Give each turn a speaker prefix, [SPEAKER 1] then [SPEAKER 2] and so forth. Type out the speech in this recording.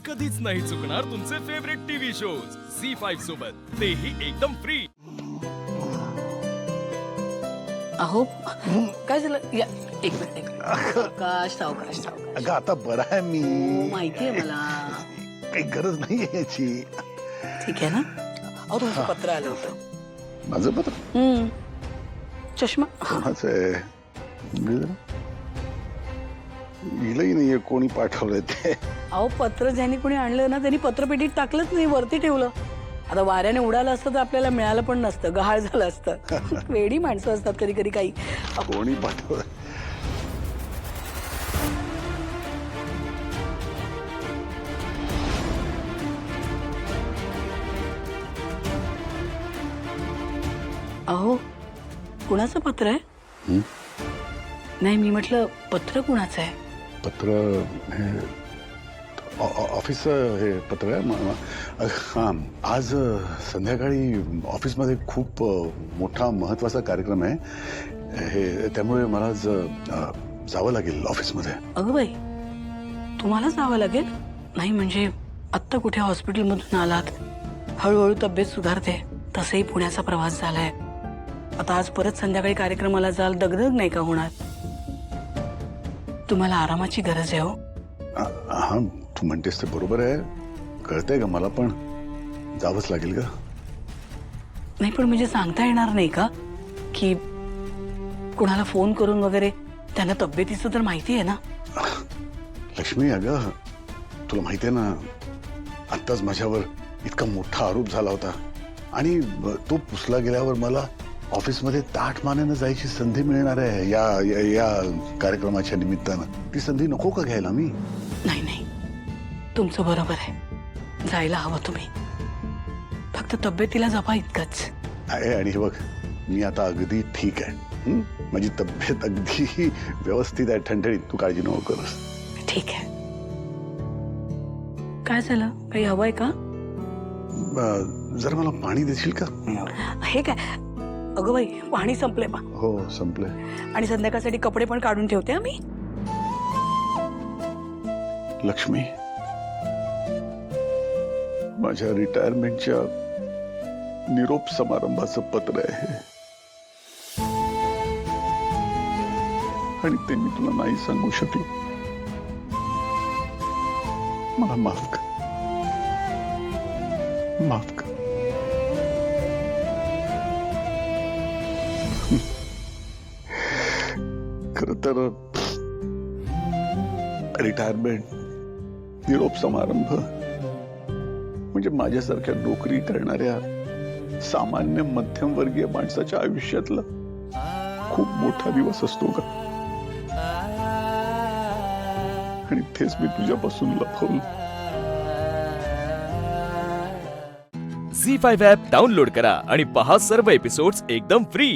[SPEAKER 1] कधीच नाही चुकणार तुमचे फेवरेट टीव्ही शोज झी5 सोबत, तेही एकदम फ्री.
[SPEAKER 2] अहो काय झालं या एक मिनिट सावकाश सावकाश सावकाश.
[SPEAKER 3] अगं आता बरा आहे मी.
[SPEAKER 2] माहितीये मला.
[SPEAKER 3] काही गरज नाहीये याची.
[SPEAKER 2] ठीक आहे ना. अहो तुमचं पत्र आलं होतं.
[SPEAKER 3] माझं पत्र
[SPEAKER 2] चष्मा
[SPEAKER 3] कोणाचं आहे? लिहिलंही नाहीये कोणी पाठवलंय ते.
[SPEAKER 2] अहो पत्र ज्यांनी कोणी आणलं ना त्यांनी पत्रपेटीत टाकलंच नाही, वरती ठेवलं. आता वाऱ्याने उडालं असतं तर आपल्याला मिळालं पण नसतं, गहाळ झालं असतं. वेडी माणसं असतात कधी कधी काही.
[SPEAKER 3] कोणी पाठवलं?
[SPEAKER 2] अहो कुणाचं पत्र आहे? नाही मी म्हटलं पत्र कुणाचं आहे?
[SPEAKER 3] पत्र हे ऑफिसचं हे पत्र आहे. हां, आज संध्याकाळी ऑफिसमध्ये खूप मोठा महत्त्वाचा कार्यक्रम आहे. हे त्यामुळे मला जावं लागेल ऑफिसमध्ये.
[SPEAKER 2] अगं बाई तुम्हाला जावं लागेल? नाही म्हणजे आत्ता कुठे हॉस्पिटलमधून आलात, हळूहळू तब्येत सुधारते, तसंही पुण्याचा प्रवास झालाय. आता आज परत संध्याकाळी कार्यक्रमाला जाल, दगदग नाही का होणार? तुम्हाला आरामाची गरज आहे हो.
[SPEAKER 3] हां तू म्हणतेस ते बरोबर आहे, कळतंय का मला, पण जावंच लागेल का?
[SPEAKER 2] नाही पण म्हणजे सांगता येणार नाही का की कुणाला फोन करून वगैरे? त्यांना तब्येतीचं तर माहिती आहे ना.
[SPEAKER 3] लक्ष्मी अगं तुला माहिती आहे ना, आत्ताच माझ्यावर इतका मोठा आरोप झाला होता आणि तो पुसला गेल्यावर मला ऑफिसमध्ये ताठ मानेनं जायची संधी मिळणार आहे या या, या कार्यक्रमाच्या निमित्तानं. ती संधी नको का घ्यायला मी?
[SPEAKER 2] नाही नाही तुमचं बरोबर आहे, जायला हवं तुम्ही. फक्त तब्येतीला जपा इतकंच
[SPEAKER 3] आहे. आणि हे बघ मी आता अगदी ठीक आहे. माझी तब्येत अगदी व्यवस्थित आहे, ठणठणीत. तू काळजी नको करूस.
[SPEAKER 2] ठीक आहे. काय झालं, काही हवंय का?
[SPEAKER 3] जरा मला पाणी देशील का?
[SPEAKER 2] हे काय? अगं बाई पाणी संपले बा.
[SPEAKER 3] हो संपले.
[SPEAKER 2] आणि संध्याकाळसाठी कपडे पण काढून ठेवते मी.
[SPEAKER 3] लक्ष्मी माझ्या रिटायरमेंटच्या निरोप समारंभाचं पत्र आहे आणि ते मी तुला नाही सांगू शकलो. मला माफ कर, माफ कर. खरं तर रिटायरमेंट, निरोप समारंभ म्हणजे माझ्यासारख्या नोकरी करणाऱ्या सामान्य मध्यमवर्गीय माणसाच्या आयुष्यातला खूप मोठा दिवस असतो का? आणि तेच मी तुझ्यापासून लपवलं.
[SPEAKER 1] झी5 ॲप डाउनलोड करा आणि पहा सर्व एपिसोड्स एकदम फ्री.